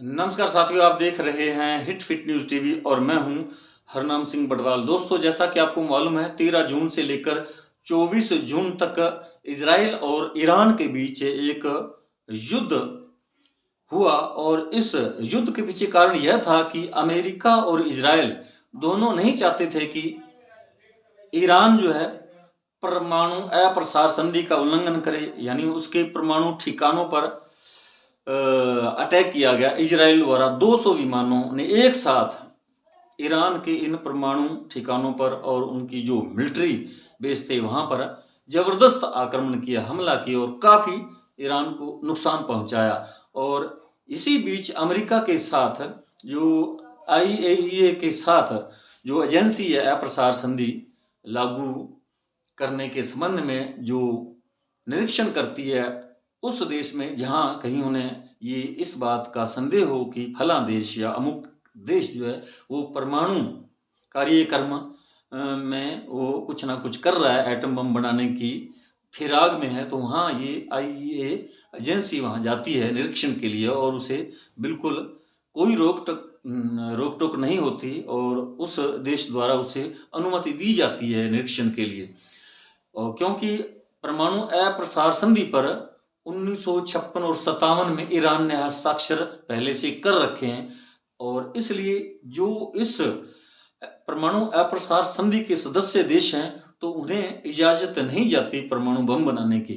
नमस्कार साथियों, आप देख रहे हैं हिट फिट न्यूज टीवी और मैं हूं हरनाम सिंह बटवाल। दोस्तों, जैसा कि आपको मालूम है, 13 जून से लेकर 24 जून तक इजराइल और ईरान के बीच एक युद्ध हुआ और इस युद्ध के पीछे कारण यह था कि अमेरिका और इजराइल दोनों नहीं चाहते थे कि ईरान जो है परमाणु अप्रसार संधि का उल्लंघन करे, यानी उसके परमाणु ठिकानों पर अटैक किया गया। इजराइल द्वारा 200 विमानों ने एक साथ ईरान के इन परमाणु ठिकानों पर और उनकी जो मिलिट्री बेस थे वहां पर जबरदस्त आक्रमण किया, हमला किया और काफी ईरान को नुकसान पहुंचाया। और इसी बीच अमेरिका के साथ जो IAEA के साथ जो एजेंसी है अप्रसार संधि लागू करने के संबंध में जो निरीक्षण करती है, उस देश में जहां कहीं उन्हें ये इस बात का संदेह हो कि फला देश या अमुक देश जो है वो परमाणु कार्यक्रम में वो कुछ ना कुछ कर रहा है, एटम बम बनाने की फिराक में है, तो वहाँ ये IAEA एजेंसी वहाँ जाती है निरीक्षण के लिए और उसे बिल्कुल कोई रोक टोक नहीं होती और उस देश द्वारा उसे अनुमति दी जाती है निरीक्षण के लिए। और क्योंकि परमाणु अप्रसार संधि पर 1956 और 57 में ईरान ने हस्ताक्षर पहले से कर रखे हैं और इसलिए जो इस परमाणु अप्रसार संधि के सदस्य देश हैं तो उन्हें इजाजत नहीं जाती परमाणु बम बनाने की।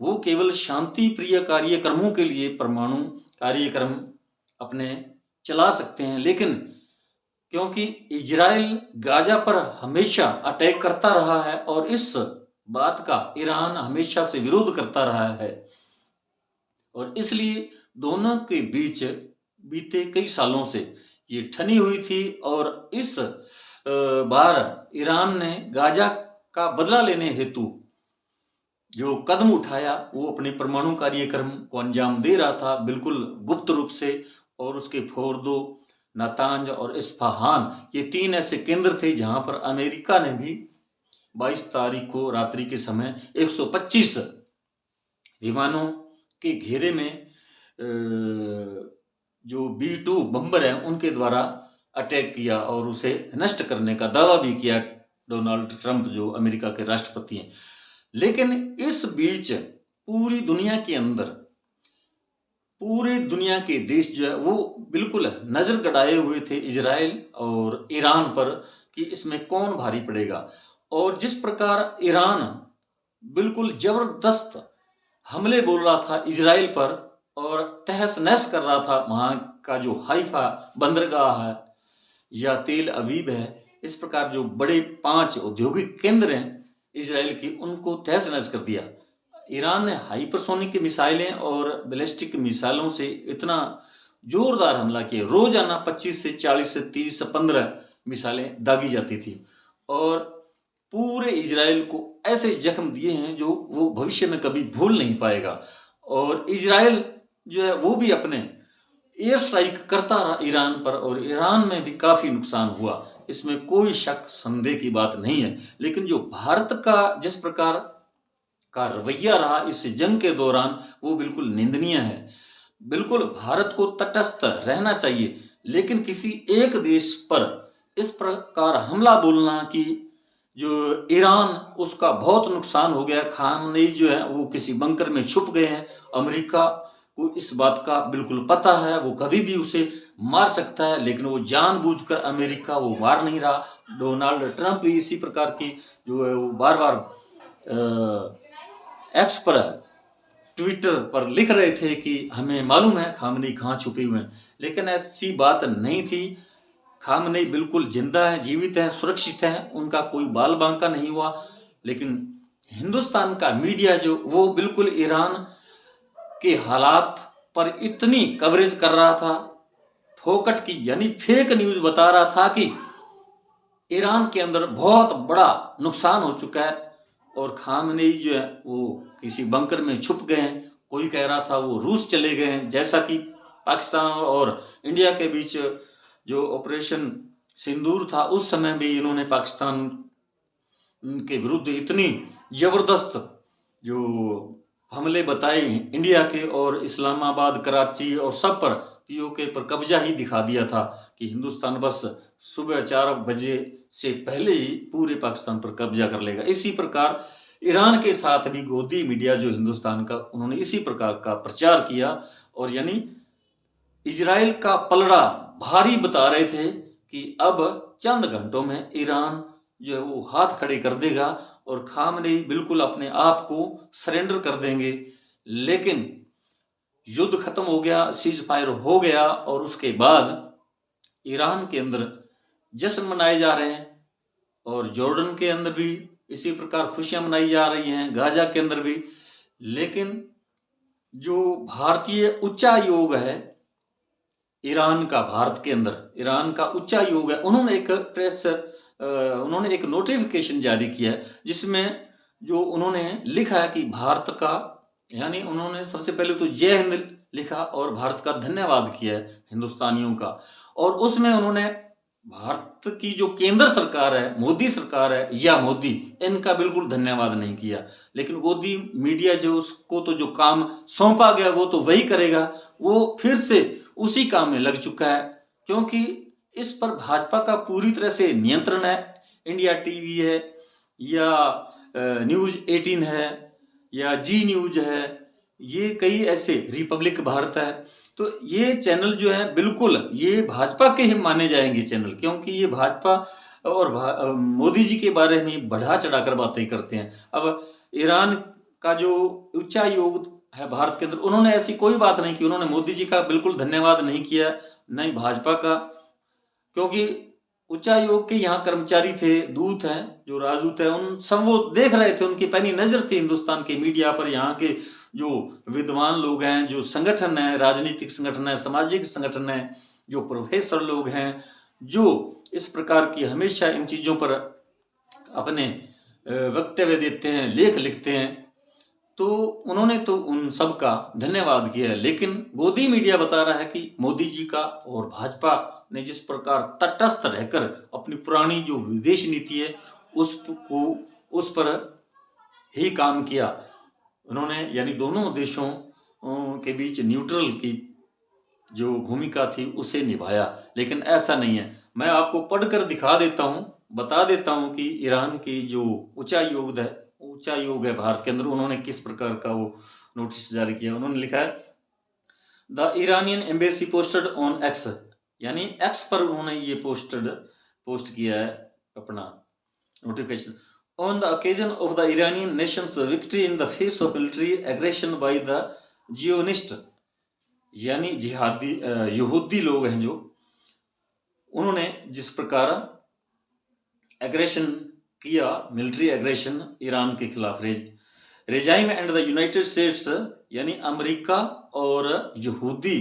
वो केवल शांति प्रिय कार्यक्रमों के लिए परमाणु कार्यक्रम अपने चला सकते हैं, लेकिन क्योंकि इजराइल गाजा पर हमेशा अटैक करता रहा है और इस बात का ईरान हमेशा से विरोध करता रहा है और इसलिए दोनों के बीच बीते कई सालों से ये ठनी हुई थी और इस बार ईरान ने गाजा का बदला लेने हेतु जो कदम उठाया वो अपने परमाणु कार्यक्रम को अंजाम दे रहा था, बिल्कुल गुप्त रूप से। और उसके फोर्दो, नातांज और इस्फहान ये 3 ऐसे केंद्र थे जहां पर अमेरिका ने भी 22 तारीख को रात्रि के समय 125 विमानों के घेरे में जो B-2 बम्बर है उनके द्वारा अटैक किया और उसे नष्ट करने का दावा भी किया डोनाल्ड ट्रंप जो अमेरिका के राष्ट्रपति हैं। लेकिन इस बीच पूरी दुनिया के अंदर पूरे दुनिया के देश जो है वो बिल्कुल नजर गड़ाए हुए थे इजराइल और ईरान पर कि इसमें कौन भारी पड़ेगा। और जिस प्रकार ईरान बिल्कुल जबरदस्त हमले बोल रहा था इजराइल पर और तहस नहस कर रहा था वहां का जो हाइफा बंदरगाह है या तेल अवीब है, इस प्रकार जो बड़े 5 औद्योगिक केंद्र हैं इजराइल की, उनको तहस नहस कर दिया। ईरान ने हाइपरसोनिक मिसाइलें और बैलिस्टिक मिसाइलों से इतना जोरदार हमला किया, रोजाना 25 से 40 से 30 से 15 मिसाइलें दागी जाती थी और पूरे इजराइल को ऐसे जख्म दिए हैं जो वो भविष्य में कभी भूल नहीं पाएगा। और इजराइल जो है वो भी अपने एयर स्ट्राइक करता रहा ईरान पर और ईरान में भी काफी नुकसान हुआ, इसमें कोई शक संदेह की बात नहीं है। लेकिन जो भारत का जिस प्रकार का रवैया रहा इस जंग के दौरान वो बिल्कुल निंदनीय है। बिल्कुल भारत को तटस्थ रहना चाहिए, लेकिन किसी एक देश पर इस प्रकार हमला बोलना कि जो ईरान उसका बहुत नुकसान हो गया, खामनेई जो है वो किसी बंकर में छुप गए हैं, अमेरिका को इस बात का बिल्कुल पता है, वो कभी भी उसे मार सकता है, लेकिन वो जानबूझकर अमेरिका वो मार नहीं रहा। डोनाल्ड ट्रंप भी इसी प्रकार की जो है वो बार बार एक्स पर ट्विटर पर लिख रहे थे कि हमें मालूम है खामनेई कहाँ छुपे हुए हैं, लेकिन ऐसी बात नहीं थी। खामनेई बिल्कुल जिंदा है, जीवित है, सुरक्षित है, उनका कोई बाल बांका नहीं हुआ। लेकिन हिंदुस्तान का मीडिया जो वो बिल्कुल ईरान के हालात पर इतनी कवरेज कर रहा था, फोकट की यानी फेक न्यूज बता रहा था कि ईरान के अंदर बहुत बड़ा नुकसान हो चुका है और खामनेई जो है वो किसी बंकर में छुप गए हैं, कोई कह रहा था वो रूस चले गए हैं, जैसा कि पाकिस्तान और इंडिया के बीच जो ऑपरेशन सिंदूर था उस समय भी इन्होंने पाकिस्तान के विरुद्ध इतनी जबरदस्त जो हमले बताए इंडिया के और इस्लामाबाद, कराची और सब पर पीओके पर कब्जा ही दिखा दिया था कि हिंदुस्तान बस सुबह 4 बजे से पहले ही पूरे पाकिस्तान पर कब्जा कर लेगा। इसी प्रकार ईरान के साथ भी गोदी मीडिया जो हिंदुस्तान का, उन्होंने इसी प्रकार का प्रचार किया और यानी इजराइल का पलड़ा भारी बता रहे थे कि अब चंद घंटों में ईरान जो है वो हाथ खड़े कर देगा और खामनेई बिल्कुल अपने आप को सरेंडर कर देंगे। लेकिन युद्ध खत्म हो गया, सीज फायर हो गया और उसके बाद ईरान के अंदर जश्न मनाए जा रहे हैं और जॉर्डन के अंदर भी इसी प्रकार खुशियां मनाई जा रही हैं, गाजा के अंदर भी। लेकिन जो भारतीय उच्चायोग है ईरान का, भारत के अंदर ईरान का उच्चायोग है, उन्होंने एक नोटिफिकेशन जारी किया है जिसमें जो उन्होंने लिखा है कि भारत का, यानी उन्होंने सबसे पहले तो जय हिंद लिखा और भारत का धन्यवाद किया है हिंदुस्तानियों का। और उसमें उन्होंने भारत की जो केंद्र सरकार है, मोदी सरकार है या मोदी, इनका बिल्कुल धन्यवाद नहीं किया। लेकिन गोदी मीडिया जो, उसको तो जो काम सौंपा गया वो तो वही करेगा, वो फिर से उसी काम में लग चुका है क्योंकि इस पर भाजपा का पूरी तरह से नियंत्रण है। इंडिया टीवी है या न्यूज 18 है या जी न्यूज है, ये कई ऐसे, रिपब्लिक भारत है, तो ये चैनल जो है बिल्कुल ये भाजपा के ही माने जाएंगे चैनल, क्योंकि ये भाजपा और मोदी जी के बारे में बढ़ा चढ़ाकर बातें करते हैं। अब ईरान का जो उच्चायोग है भारत के अंदर, उन्होंने ऐसी कोई बात नहीं की, उन्होंने मोदी जी का बिल्कुल धन्यवाद नहीं किया, नहीं भाजपा का, क्योंकि उच्चायोग के यहाँ कर्मचारी थे, दूत हैं, जो राजदूत है, उन सब वो देख रहे थे, उनकी पैनी नजर थी हिंदुस्तान के मीडिया पर। यहाँ के जो विद्वान लोग हैं, जो संगठन है, राजनीतिक संगठन है, सामाजिक संगठन है, जो प्रोफेसर लोग हैं, जो इस प्रकार की हमेशा इन चीजों पर अपने वक्तव्य देते हैं, लेख लिखते हैं, तो उन्होंने तो उन सब का धन्यवाद किया है। लेकिन गोदी मीडिया बता रहा है कि मोदी जी का और भाजपा ने जिस प्रकार तटस्थ रहकर अपनी पुरानी जो विदेश नीति है उस पर ही काम किया उन्होंने, यानी दोनों देशों के बीच न्यूट्रल की जो भूमिका थी उसे निभाया। लेकिन ऐसा नहीं है, मैं आपको पढ़कर दिखा देता हूं, बता देता हूं कि ईरान की जो उच्चायोग है भारत के अंदर, उन्होंने किस प्रकार का वो नोटिस जारी किया। उन्होंने लिखा है, the Iranian embassy posted on x, यानी एक्स पर उन्होंने ये पोस्ट किया है अपना notification, on the occasion of the Iranian Nations victory in the face of military aggression by the Zionist, यानी जिहादी यहूदी लोग हैं जो, उन्होंने जिस प्रकार एग्रेशन किया, मिलिट्री एग्रेशन ईरान के खिलाफ, regime and the United states, यानी अमेरिका और यहूदी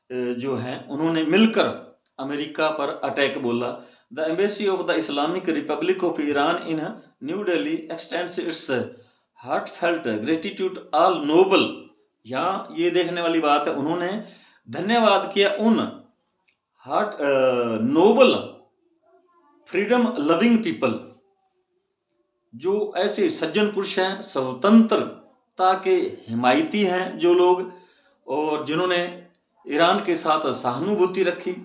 जो हैं उन्होंने मिलकर अमेरिका पर अटैक बोला। The embassy of the Islamic Republic of Iran in New Delhi extends its heartfelt gratitude all noble, यहाँ ये देखने वाली बात है, उन्होंने धन्यवाद किया उन नोबल फ्रीडम लविंग पीपल, जो ऐसे सज्जन पुरुष हैं, स्वतंत्रता के हिमायती हैं जो लोग, और जिन्होंने ईरान के साथ सहानुभूति रखी,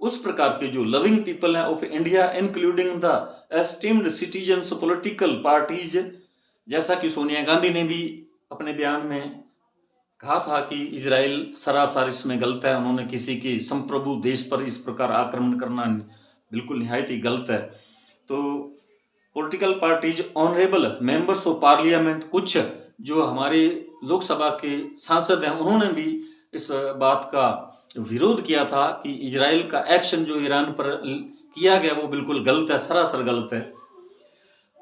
उस प्रकार के जो लविंग पीपल हैं of India, including the esteemed citizens political parties, जैसा कि सोनिया गांधी ने भी अपने बयान में कहा था कि इजराइल सरासर इसमें गलत है, उन्होंने किसी के संप्रभु देश पर इस प्रकार आक्रमण करना बिल्कुल निहायत ही गलत है। तो political parties, honourable members of parliament, कुछ जो हमारे लोकसभा के सांसद हैं, उन्होंने भी इस बात का विरोध किया था कि इजराइल का एक्शन जो ईरान पर किया गया वो बिल्कुल गलत है, सरासर गलत है।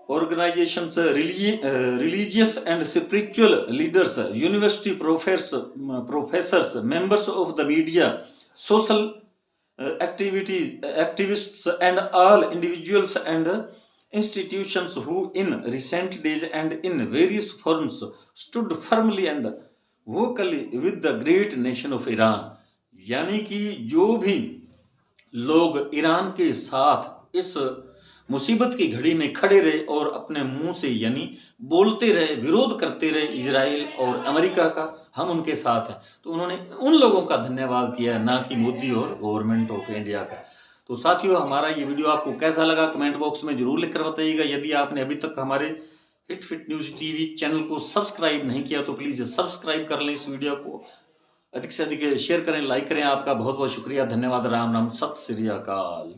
Organisations, religious and spiritual leaders, university professors, members of the media, social activists and all individuals and institutions who in recent days and in various forms stood firmly and vocally with the great nation of Iran, यानी कि जो भी लोग Iran के साथ इस मुसीबत की घड़ी में खड़े रहे और अपने मुंह से यानी बोलते रहे, विरोध करते रहे इजराइल और अमेरिका का, हम उनके साथ हैं। तो उन्होंने उन लोगों का धन्यवाद किया है, ना कि मोदी और गवर्नमेंट ऑफ इंडिया का। तो साथियों, हमारा ये वीडियो आपको कैसा लगा कमेंट बॉक्स में ज़रूर लिखकर बताइएगा। यदि आपने अभी तक हमारे hit fit news TV channel को सब्सक्राइब नहीं किया तो प्लीज़ सब्सक्राइब कर लें। इस वीडियो को अधिक से अधिक शेयर करें, लाइक करें। आपका बहुत बहुत शुक्रिया, धन्यवाद। राम राम, सत श्री अकाल।